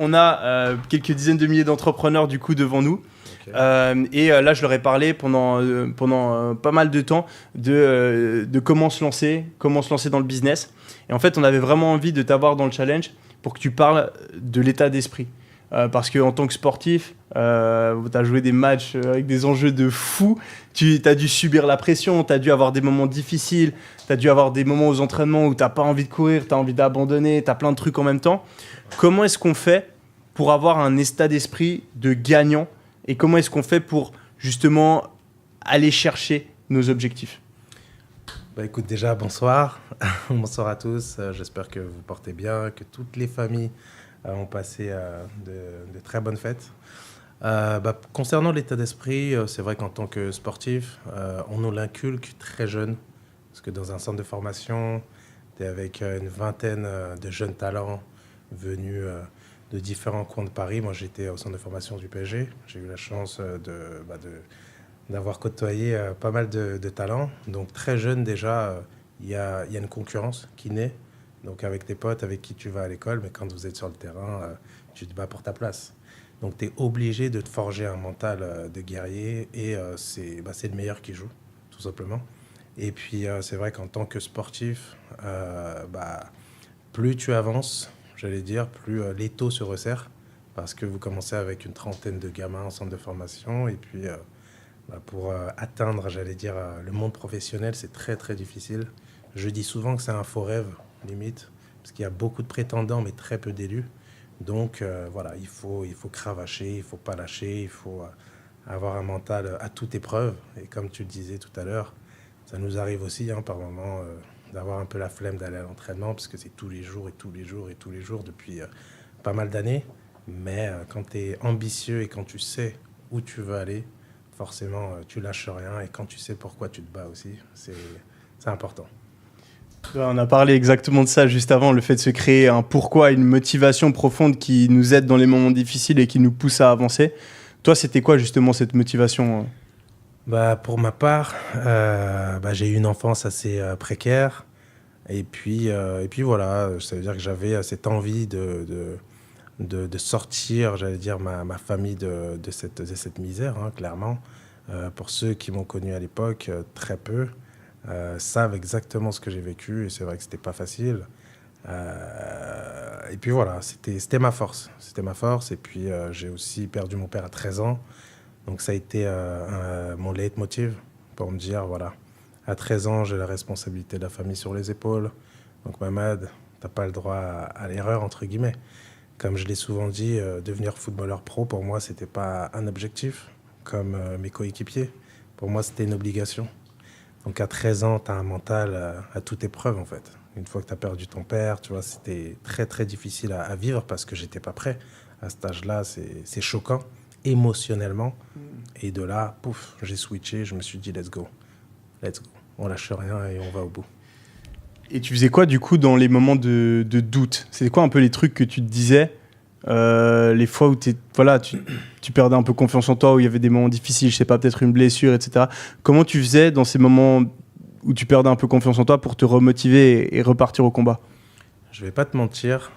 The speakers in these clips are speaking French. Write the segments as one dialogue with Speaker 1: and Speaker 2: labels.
Speaker 1: On a quelques dizaines de milliers d'entrepreneurs du coup devant nous. Okay. Là, je leur ai parlé pendant pas mal de temps de comment se lancer dans le business. Et en fait, on avait vraiment envie de t'avoir dans le challenge pour que tu parles de l'état d'esprit. Parce qu'en tant que sportif, tu as joué des matchs avec des enjeux de fou. Tu as dû subir la pression, tu as dû avoir des moments difficiles, tu as dû avoir des moments aux entraînements où tu n'as pas envie de courir, tu as envie d'abandonner, tu as plein de trucs en même temps. Comment est-ce qu'on fait pour avoir un état d'esprit de gagnant et comment est-ce qu'on fait pour justement aller chercher nos objectifs?
Speaker 2: Écoute, déjà, bonsoir. Bonsoir à tous. J'espère que vous portez bien, que toutes les familles ont passé de très bonnes fêtes. Concernant l'état d'esprit, c'est vrai qu'en tant que sportif, on nous l'inculque très jeune. Parce que dans un centre de formation, tu es avec une vingtaine de jeunes talents venus de différents coins de Paris. Moi, j'étais au centre de formation du PSG. J'ai eu la chance d'avoir côtoyé pas mal de talents. Donc, très jeune déjà, il y a une concurrence qui naît. Donc, avec tes potes avec qui tu vas à l'école, mais quand vous êtes sur le terrain, tu te bats pour ta place. Donc, tu es obligé de te forger un mental de guerrier et c'est le meilleur qui joue, tout simplement. Et puis, c'est vrai qu'en tant que sportif, plus tu avances, j'allais dire, plus l'étau se resserre parce que vous commencez avec une trentaine de gamins en centre de formation et puis pour atteindre, j'allais dire, le monde professionnel, c'est très, très difficile. Je dis souvent que c'est un faux rêve, limite, parce qu'il y a beaucoup de prétendants, mais très peu d'élus. Donc, il faut cravacher, il ne faut pas lâcher, il faut avoir un mental à toute épreuve. Et comme tu le disais tout à l'heure, ça nous arrive aussi, par moment, d'avoir un peu la flemme d'aller à l'entraînement, parce que c'est tous les jours et tous les jours et tous les jours depuis pas mal d'années. Mais quand tu es ambitieux et quand tu sais où tu veux aller, forcément, tu lâches rien. Et quand tu sais pourquoi tu te bats aussi, c'est important.
Speaker 1: On a parlé exactement de ça juste avant, le fait de se créer un pourquoi, une motivation profonde qui nous aide dans les moments difficiles et qui nous pousse à avancer. Toi, c'était quoi justement cette motivation ?
Speaker 2: Pour ma part, j'ai eu une enfance assez précaire. Et puis voilà, ça veut dire que j'avais cette envie de sortir, j'allais dire, ma famille de cette misère, clairement. Pour ceux qui m'ont connu à l'époque, très peu, savent exactement ce que j'ai vécu. Et c'est vrai que c'était pas facile. Et puis voilà, c'était ma force. C'était ma force. Et puis j'ai aussi perdu mon père à 13 ans. Donc ça a été mon leitmotiv pour me dire, voilà, à 13 ans, j'ai la responsabilité de la famille sur les épaules. Donc Mamad, t'as pas le droit à l'erreur, entre guillemets. Comme je l'ai souvent dit, devenir footballeur pro, pour moi, c'était pas un objectif, comme mes coéquipiers. Pour moi, c'était une obligation. Donc à 13 ans, t'as un mental à toute épreuve, en fait. Une fois que t'as perdu ton père, tu vois, c'était très, très difficile à vivre parce que j'étais pas prêt. À cet âge-là, c'est choquant. Émotionnellement. Et de là, pouf, j'ai switché, je me suis dit let's go, on lâche rien et on va au bout.
Speaker 1: Et tu faisais quoi du coup dans les moments de doute? C'était quoi un peu les trucs que tu te disais les fois où tu perdais un peu confiance en toi, où il y avait des moments difficiles, je sais pas, peut-être une blessure, etc. Comment tu faisais dans ces moments où tu perdais un peu confiance en toi pour te remotiver et repartir au combat?
Speaker 2: Je vais pas te mentir,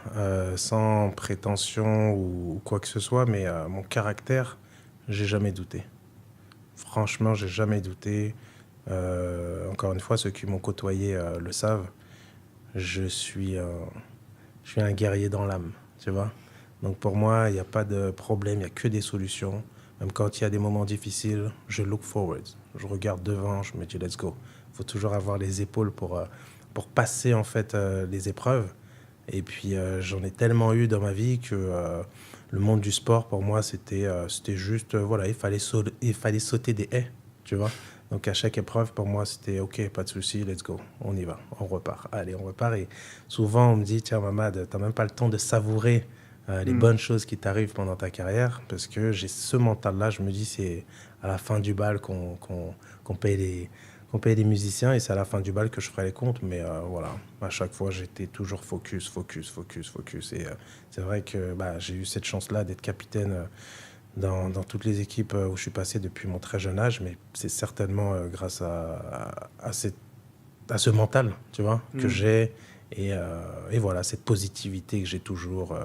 Speaker 2: sans prétention ou quoi que ce soit, mais mon caractère, j'ai jamais douté. Franchement, j'ai jamais douté. Encore une fois, ceux qui m'ont côtoyé le savent. Je suis un guerrier dans l'âme, tu vois. Donc pour moi, il n'y a pas de problème, il n'y a que des solutions. Même quand il y a des moments difficiles, je look forward. Je regarde devant, je me dis let's go. Il faut toujours avoir les épaules pour passer en fait les épreuves. Et puis j'en ai tellement eu dans ma vie que le monde du sport pour moi c'était juste voilà, il fallait sauter des haies, tu vois. Donc à chaque épreuve pour moi c'était ok, pas de souci, let's go, on y va, on repart. Allez, on repart. Et souvent on me dit tiens Mamad, t'as même pas le temps de savourer les bonnes choses qui t'arrivent pendant ta carrière, parce que j'ai ce mental-là. Je me dis c'est à la fin du bal qu'on paye les musiciens et c'est à la fin du bal que je ferai les comptes. Mais voilà, à chaque fois, j'étais toujours focus. Et c'est vrai que j'ai eu cette chance-là d'être capitaine dans toutes les équipes où je suis passé depuis mon très jeune âge. Mais c'est certainement grâce à ce mental, tu vois, que j'ai. Et voilà, cette positivité que j'ai toujours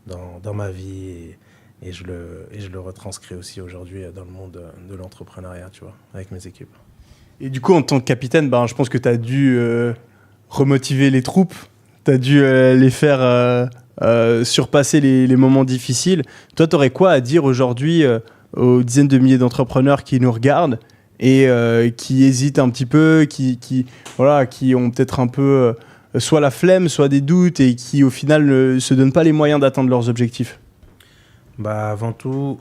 Speaker 2: dans ma vie et je le retranscris aussi aujourd'hui dans le monde de l'entrepreneuriat, tu vois, avec mes équipes.
Speaker 1: Et du coup, en tant que capitaine, je pense que tu as dû remotiver les troupes, tu as dû les faire surpasser les moments difficiles. Toi, tu aurais quoi à dire aujourd'hui aux dizaines de milliers d'entrepreneurs qui nous regardent et qui hésitent un petit peu, voilà, qui ont peut-être un peu soit la flemme, soit des doutes et qui, au final, ne se donnent pas les moyens d'atteindre leurs objectifs?
Speaker 2: Avant tout,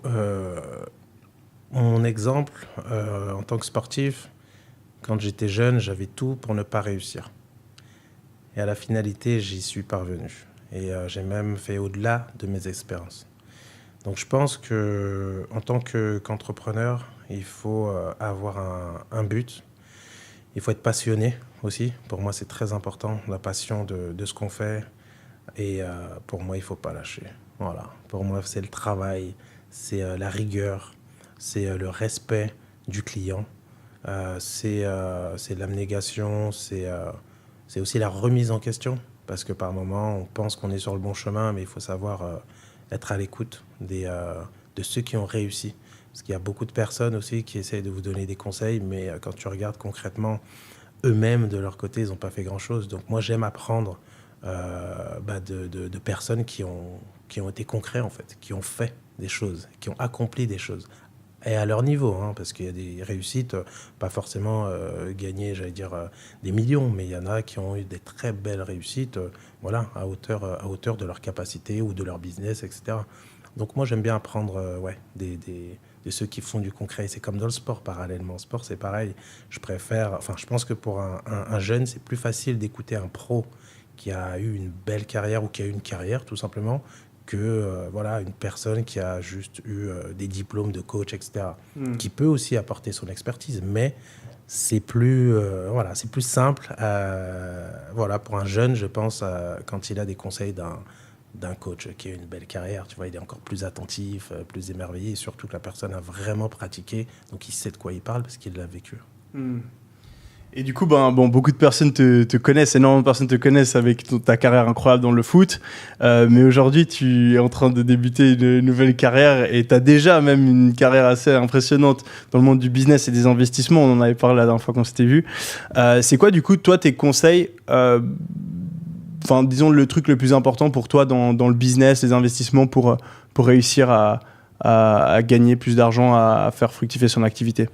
Speaker 2: mon exemple, en tant que sportif, quand j'étais jeune, j'avais tout pour ne pas réussir. Et à la finalité, j'y suis parvenu. Et j'ai même fait au-delà de mes espérances. Donc je pense qu'en tant qu'entrepreneur, il faut avoir un but. Il faut être passionné aussi. Pour moi, c'est très important, la passion de ce qu'on fait. Et pour moi, il ne faut pas lâcher. Voilà. Pour moi, c'est le travail, c'est la rigueur, c'est le respect du client, c'est l'abnégation, c'est aussi la remise en question. Parce que par moments, on pense qu'on est sur le bon chemin, mais il faut savoir être à l'écoute de ceux qui ont réussi. Parce qu'il y a beaucoup de personnes aussi qui essayent de vous donner des conseils, mais quand tu regardes concrètement, eux-mêmes, de leur côté, ils n'ont pas fait grand-chose. Donc moi, j'aime apprendre de personnes qui ont été concrets, en fait, qui ont fait des choses, qui ont accompli des choses. Et à leur niveau, hein, parce qu'il y a des réussites, pas forcément gagner, j'allais dire, des millions, mais il y en a qui ont eu des très belles réussites, voilà, à hauteur de leur capacité ou de leur business, etc. Donc moi, j'aime bien apprendre de ceux qui font du concret. C'est comme dans le sport, parallèlement. Le sport, c'est pareil. Je pense que pour un jeune, c'est plus facile d'écouter un pro qui a eu une belle carrière ou qui a eu une carrière, tout simplement, que une personne qui a juste eu des diplômes de coach, etc., qui peut aussi apporter son expertise, mais c'est plus simple pour un jeune, je pense, quand il a des conseils d'un coach qui a une belle carrière, tu vois, il est encore plus attentif, plus émerveillé, et surtout que la personne a vraiment pratiqué, donc il sait de quoi il parle parce qu'il l'a vécu.
Speaker 1: Et du coup, beaucoup de personnes te connaissent, énormément de personnes te connaissent avec ta carrière incroyable dans le foot. Mais aujourd'hui, tu es en train de débuter une nouvelle carrière et tu as déjà même une carrière assez impressionnante dans le monde du business et des investissements. On en avait parlé la dernière fois qu'on s'était vu. C'est quoi, du coup, toi, tes conseils, disons, le truc le plus important pour toi dans le business, les investissements pour réussir à gagner plus d'argent, à faire fructifier son activité?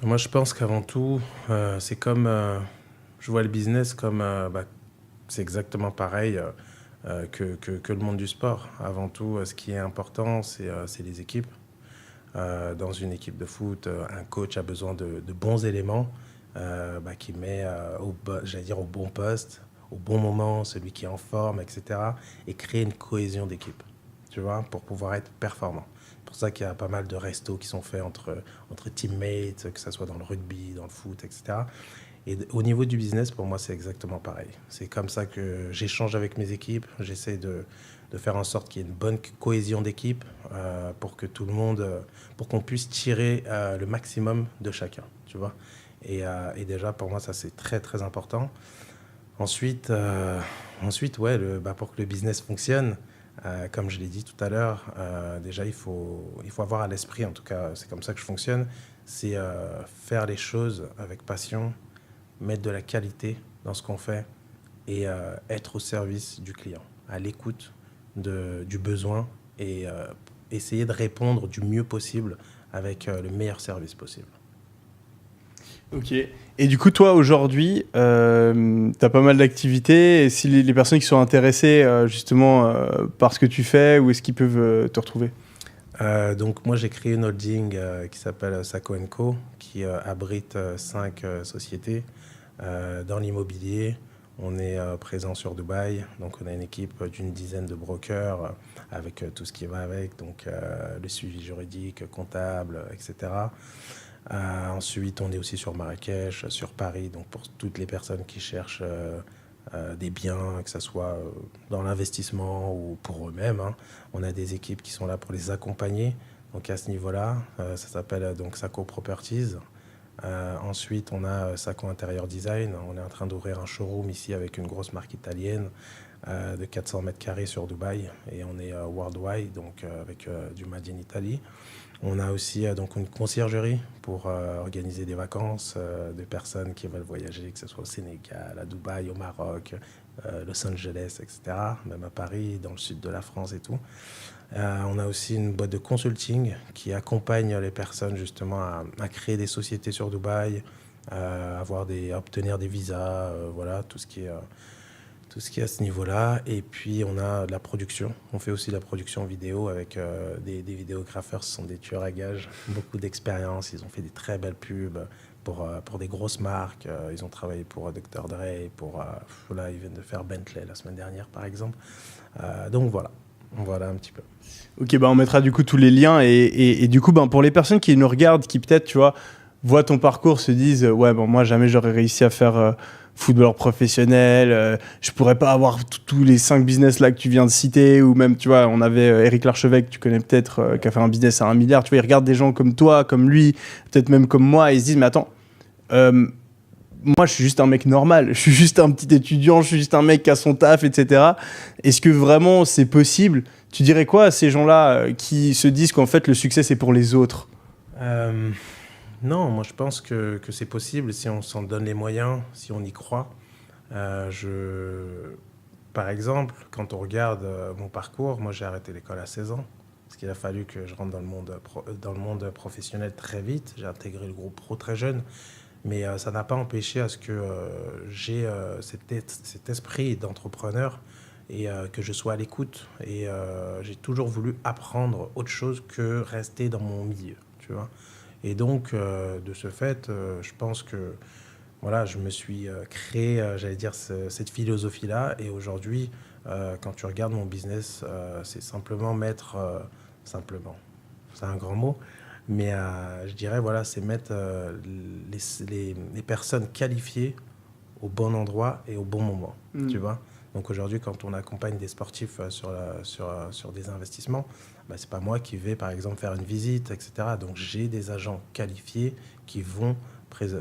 Speaker 2: Moi, je pense qu'avant tout, c'est comme... je vois le business comme... c'est exactement pareil que le monde du sport. Avant tout, ce qui est important, c'est les équipes. Dans une équipe de foot, un coach a besoin de bons éléments qui met au bon poste, au bon moment, celui qui est en forme, etc. Et créer une cohésion d'équipe, tu vois, pour pouvoir être performant. C'est pour ça qu'il y a pas mal de restos qui sont faits entre teammates, que ce soit dans le rugby, dans le foot, etc. Et au niveau du business, pour moi, c'est exactement pareil. C'est comme ça que j'échange avec mes équipes. J'essaie de faire en sorte qu'il y ait une bonne cohésion d'équipe pour que tout le monde, pour qu'on puisse tirer le maximum de chacun, tu vois. Et déjà, pour moi, ça, c'est très, très important. Ensuite, pour que le business fonctionne, comme je l'ai dit tout à l'heure, déjà, il faut avoir à l'esprit, en tout cas, c'est comme ça que je fonctionne, c'est faire les choses avec passion, mettre de la qualité dans ce qu'on fait et être au service du client, à l'écoute du besoin et essayer de répondre du mieux possible avec le meilleur service possible.
Speaker 1: Ok. Et du coup, toi, aujourd'hui, tu as pas mal d'activités. Et si les personnes qui sont intéressées justement par ce que tu fais, où est-ce qu'ils peuvent te retrouver?
Speaker 2: Donc moi, j'ai créé une holding qui s'appelle Sako & Co, qui abrite 5 sociétés dans l'immobilier. On est présent sur Dubaï, donc on a une équipe d'une dizaine de brokers avec tout ce qui va avec, donc le suivi juridique, comptable, etc. Ensuite, on est aussi sur Marrakech, sur Paris, donc pour toutes les personnes qui cherchent des biens, que ce soit dans l'investissement ou pour eux-mêmes, hein. On a des équipes qui sont là pour les accompagner. Donc à ce niveau-là, ça s'appelle donc Sako Properties. Ensuite, on a Sako Interior Design. On est en train d'ouvrir un showroom ici avec une grosse marque italienne de 400 mètres carrés sur Dubaï et on est worldwide, donc avec du Made in Italy. On a aussi donc une conciergerie pour organiser des vacances de personnes qui veulent voyager, que ce soit au Sénégal, à Dubaï, au Maroc, Los Angeles, etc. Même à Paris, dans le sud de la France et tout. On a aussi une boîte de consulting qui accompagne les personnes justement à créer des sociétés sur Dubaï, à obtenir des visas, voilà, tout ce qui est à ce niveau-là. Et puis, on a de la production. On fait aussi de la production vidéo avec des vidéographeurs. Ce sont des tueurs à gages, beaucoup d'expérience. Ils ont fait des très belles pubs pour des grosses marques. Ils ont travaillé pour Dr. Dre, là, ils viennent de faire Bentley la semaine dernière, par exemple. Donc, voilà un petit peu.
Speaker 1: Ok, on mettra du coup tous les liens. Et du coup, pour les personnes qui nous regardent, qui peut-être, tu vois, voient ton parcours, se disent « Ouais, moi, jamais j'aurais réussi à faire... footballeur professionnel, je pourrais pas avoir tous les 5 business là que tu viens de citer, ou même, tu vois, on avait Eric Larchevêque, tu connais peut-être, qui a fait un business à 1 milliard, tu vois, ils regardent des gens comme toi, comme lui, peut-être même comme moi, et ils se disent, mais attends, moi, je suis juste un mec normal, je suis juste un petit étudiant, je suis juste un mec qui a son taf, etc. Est-ce que vraiment c'est possible ? Tu dirais quoi à ces gens-là qui se disent qu'en fait, le succès, c'est pour les autres ?
Speaker 2: Non, moi je pense que c'est possible si on s'en donne les moyens, si on y croit. Par exemple, quand on regarde mon parcours, moi j'ai arrêté l'école à 16 ans, parce qu'il a fallu que je rentre dans le monde professionnel très vite. J'ai intégré le groupe pro très jeune, mais ça n'a pas empêché à ce que j'ai cet esprit d'entrepreneur et que je sois à l'écoute. Et j'ai toujours voulu apprendre autre chose que rester dans mon milieu, tu vois. Et donc, de ce fait, je pense que voilà, je me suis créé, cette philosophie-là. Et aujourd'hui, quand tu regardes mon business, c'est simplement simplement, c'est un grand mot, mais je dirais, voilà, c'est mettre les personnes qualifiées au bon endroit et au bon moment, tu vois. Donc aujourd'hui, quand on accompagne des sportifs sur des investissements, c'est pas moi qui vais, par exemple, faire une visite, etc. Donc j'ai des agents qualifiés qui vont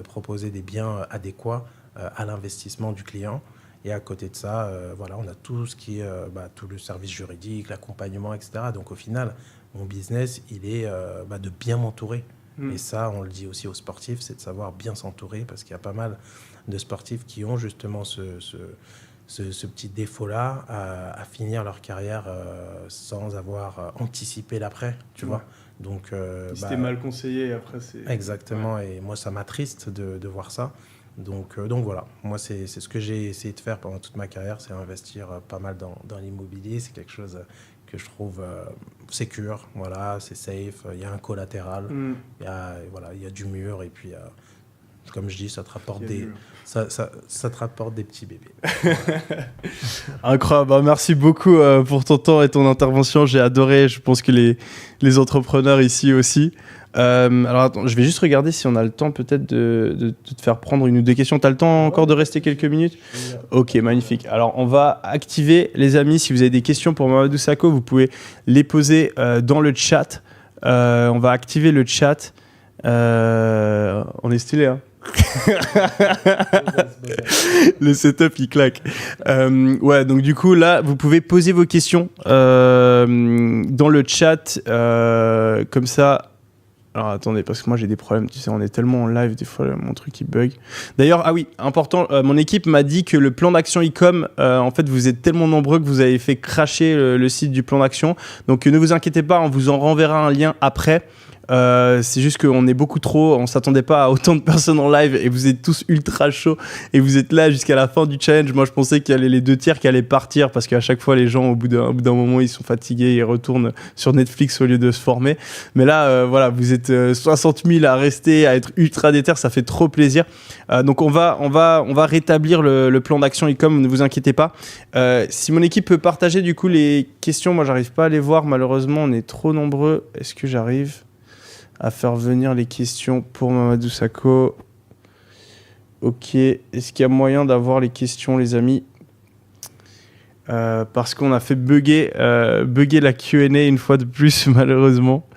Speaker 2: proposer des biens adéquats à l'investissement du client. Et à côté de ça, voilà, on a tout ce qui est tout le service juridique, l'accompagnement, etc. Donc au final, mon business, il est de bien m'entourer. Et ça, on le dit aussi aux sportifs, c'est de savoir bien s'entourer, parce qu'il y a pas mal de sportifs qui ont justement ce petit défaut-là à finir leur carrière sans avoir anticipé l'après, tu vois. Donc,
Speaker 1: c'était mal conseillé, après c'est...
Speaker 2: Exactement, ouais. Et moi ça m'attriste de voir ça. Donc voilà, moi c'est ce que j'ai essayé de faire pendant toute ma carrière, c'est investir pas mal dans l'immobilier. C'est quelque chose que je trouve sécure, voilà, c'est safe, il y a un collatéral, il y a du mur, et puis comme je dis, ça te rapporte ça te rapporte des petits bébés.
Speaker 1: Incroyable. Merci beaucoup pour ton temps et ton intervention. J'ai adoré. Je pense que les entrepreneurs ici aussi. Alors attends, je vais juste regarder si on a le temps peut-être de te faire prendre une ou deux questions. Tu as le temps encore de rester quelques minutes ? Ok, magnifique. Alors on va activer, les amis, si vous avez des questions pour Mamadou Sakho, vous pouvez les poser dans le chat. On va activer le chat. On est stylé, hein. Le setup il claque. Ouais, donc du coup là vous pouvez poser vos questions dans le chat comme ça. Alors attendez, parce que moi j'ai des problèmes, tu sais, on est tellement en live, des fois mon truc il bug. D'ailleurs, ah oui, important, mon équipe m'a dit que le plan d'action e-com, en fait vous êtes tellement nombreux que vous avez fait crasher le site du plan d'action. Donc ne vous inquiétez pas, on vous en renverra un lien après. C'est juste qu'on est beaucoup trop, on s'attendait pas à autant de personnes en live et vous êtes tous ultra chauds et vous êtes là jusqu'à la fin du challenge. Moi je pensais qu'il y avait les 2 tiers qui allaient partir parce qu'à chaque fois les gens au bout d'un moment ils sont fatigués, ils retournent sur Netflix au lieu de se former. Mais là voilà, vous êtes 60 000 à rester, à être ultra déter, ça fait trop plaisir. Donc on va rétablir le plan d'action e-com, ne vous inquiétez pas. Si mon équipe peut partager du coup les questions, moi j'arrive pas à les voir malheureusement, on est trop nombreux. Est-ce que j'arrive à faire venir les questions pour Mamadou Sakho? Ok, est-ce qu'il y a moyen d'avoir les questions, les amis? Parce qu'on a fait bugger la Q&A une fois de plus, malheureusement.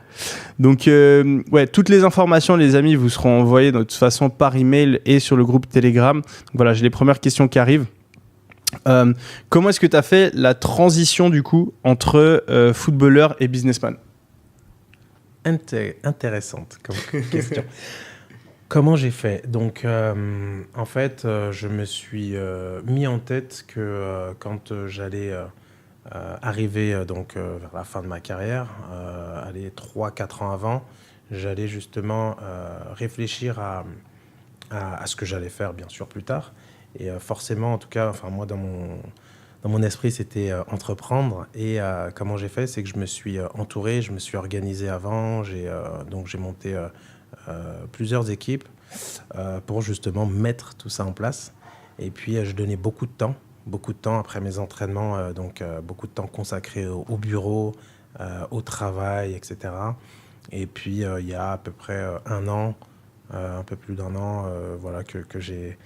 Speaker 1: Donc, ouais, toutes les informations, les amis, vous seront envoyées de toute façon par email et sur le groupe Telegram. Donc, voilà, j'ai les premières questions qui arrivent. Comment est-ce que tu as fait la transition du coup entre footballeur et businessman?
Speaker 2: Intéressante comme question. Comment j'ai fait? Donc, en fait, je me suis mis en tête que quand j'allais arriver vers la fin de ma carrière, aller 3-4 ans avant, j'allais justement réfléchir à ce que j'allais faire, bien sûr, plus tard. Et forcément, en tout cas, enfin, moi, dans mon esprit, c'était entreprendre. Et comment j'ai fait, c'est que je me suis entouré, je me suis organisé avant. Donc, j'ai monté plusieurs équipes pour justement mettre tout ça en place. Et puis, je donnais beaucoup de temps après mes entraînements, beaucoup de temps consacré au bureau, au travail, etc. Et puis, il y a à peu près un an, un peu plus d'un an, voilà, que j'ai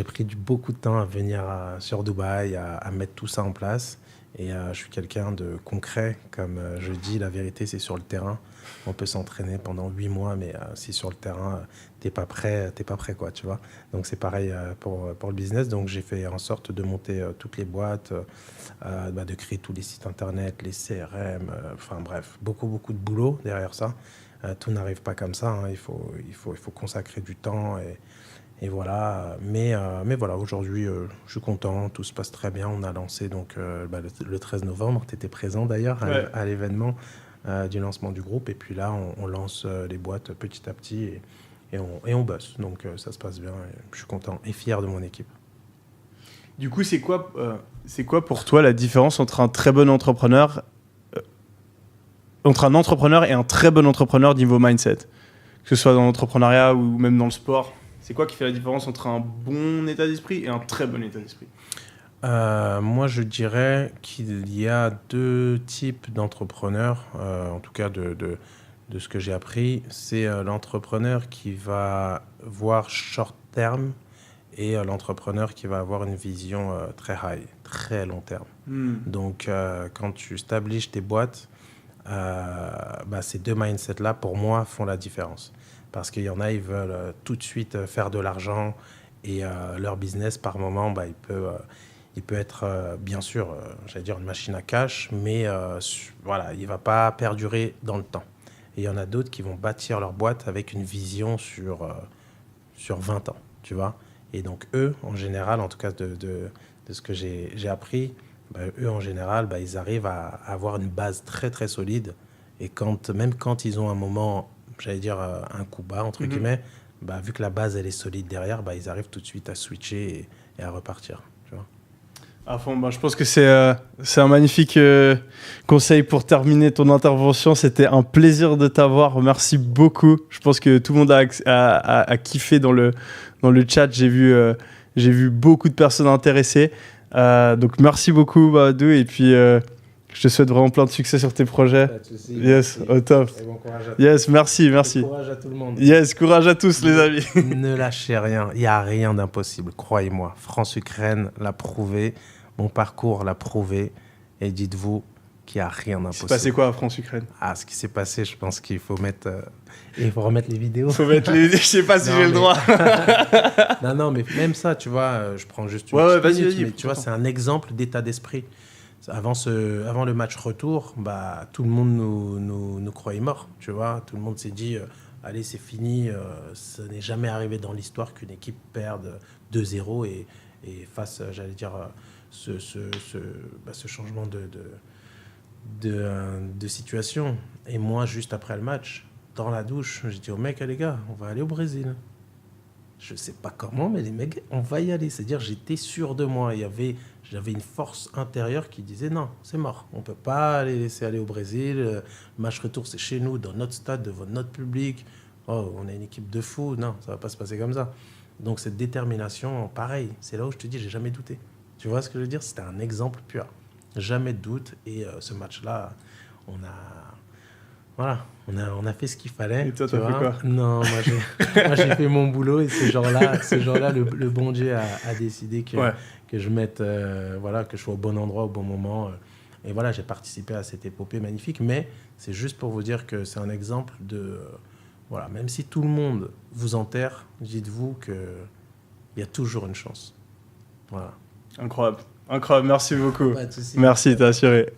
Speaker 2: pris beaucoup de temps à venir sur Dubaï, à mettre tout ça en place. Et je suis quelqu'un de concret, comme je dis, la vérité c'est sur le terrain. On peut s'entraîner pendant 8 mois, mais si sur le terrain, t'es pas prêt quoi, tu vois. Donc c'est pareil pour le business. Donc j'ai fait en sorte de monter toutes les boîtes, de créer tous les sites internet, les CRM, enfin bref, beaucoup de boulot derrière ça. Tout n'arrive pas comme ça, hein. Il faut consacrer du temps et voilà. Mais voilà, aujourd'hui, je suis content, tout se passe très bien. On a lancé le 13 novembre, tu étais présent d'ailleurs à l'événement du lancement du groupe. Et puis là, on lance les boîtes petit à petit et on bosse. Donc ça se passe bien. Et je suis content et fier de mon équipe.
Speaker 1: Du coup, c'est quoi pour toi la différence entre un très bon entrepreneur entre un entrepreneur et un très bon entrepreneur niveau mindset, que ce soit dans l'entrepreneuriat ou même dans le sport? C'est quoi qui fait la différence entre un bon état d'esprit et un très bon état d'esprit?
Speaker 2: Moi, je dirais qu'il y a deux types d'entrepreneurs, en tout cas de ce que j'ai appris. C'est l'entrepreneur qui va voir short terme et l'entrepreneur qui va avoir une vision très high, très long terme. Donc, quand tu establishes tes boîtes, ces deux mindsets-là, pour moi, font la différence. Parce qu'il y en a, ils veulent tout de suite faire de l'argent et leur business, par moment, il peut être, bien sûr, j'allais dire une machine à cash, mais voilà, il ne va pas perdurer dans le temps. Et il y en a d'autres qui vont bâtir leur boîte avec une vision sur 20 ans, tu vois. Et donc, eux, en général, en tout cas de ce que j'ai appris, eux, en général, ils arrivent à avoir une base très, très solide. Et même quand ils ont un moment, j'allais dire un coup bas, entre guillemets, vu que la base, elle est solide derrière, ils arrivent tout de suite à switcher et à repartir, tu vois.
Speaker 1: À fond, je pense que c'est un magnifique conseil pour terminer ton intervention. C'était un plaisir de t'avoir. Merci beaucoup. Je pense que tout le monde a kiffé dans le chat. J'ai vu beaucoup de personnes intéressées. Donc merci beaucoup Badou, et puis je te souhaite vraiment plein de succès sur tes projets.
Speaker 2: Pas de soucis,
Speaker 1: yes, au top.
Speaker 2: Et bon courage à
Speaker 1: yes, merci.
Speaker 2: Courage à tout le monde.
Speaker 1: Yes, courage à tous les amis.
Speaker 2: Ne lâchez rien, il n'y a rien d'impossible, croyez-moi. France-Ukraine l'a prouvé, mon parcours l'a prouvé, et dites-vous qu'il n'y a rien d'impossible.
Speaker 1: C'est passé quoi à France-Ukraine?
Speaker 2: Ce qui s'est passé, je pense qu'il faut mettre... il faut remettre les vidéos.
Speaker 1: Je sais pas si j'ai le droit.
Speaker 2: non, mais même ça, tu vois, je prends juste une
Speaker 1: vas-y,
Speaker 2: minute, mais tu vois, c'est un exemple d'état d'esprit. Avant le match retour, tout le monde nous croyait morts, tu vois. Tout le monde s'est dit, allez, c'est fini. Ça n'est jamais arrivé dans l'histoire qu'une équipe perde 2-0 et fasse, j'allais dire, ce changement de situation. Et moi, juste après le match, dans la douche, j'ai dit aux mecs, les gars, on va aller au Brésil. Je sais pas comment, mais les mecs, on va y aller. C'est-à-dire, j'étais sûr de moi. J'avais une force intérieure qui disait non, c'est mort. On peut pas les laisser aller au Brésil. Le match retour, c'est chez nous, dans notre stade, devant notre public. Oh, on a une équipe de fous. Non, ça va pas se passer comme ça. Donc, cette détermination, pareil, c'est là où je te dis, j'ai jamais douté. Tu vois ce que je veux dire? C'était un exemple pur. Jamais de doute. Et ce match-là, on a fait ce qu'il fallait.
Speaker 1: Et toi, t'as fait quoi?
Speaker 2: Non, moi j'ai fait mon boulot et ce jour-là, le bon Dieu a décidé que je mette, que je sois au bon endroit au bon moment. Et voilà, j'ai participé à cette épopée magnifique. Mais c'est juste pour vous dire que c'est un exemple de, même si tout le monde vous enterre, dites-vous qu'il y a toujours une chance. Voilà.
Speaker 1: Incroyable. Incroyable, merci beaucoup.
Speaker 2: Pas de souci.
Speaker 1: Merci, t'as assuré.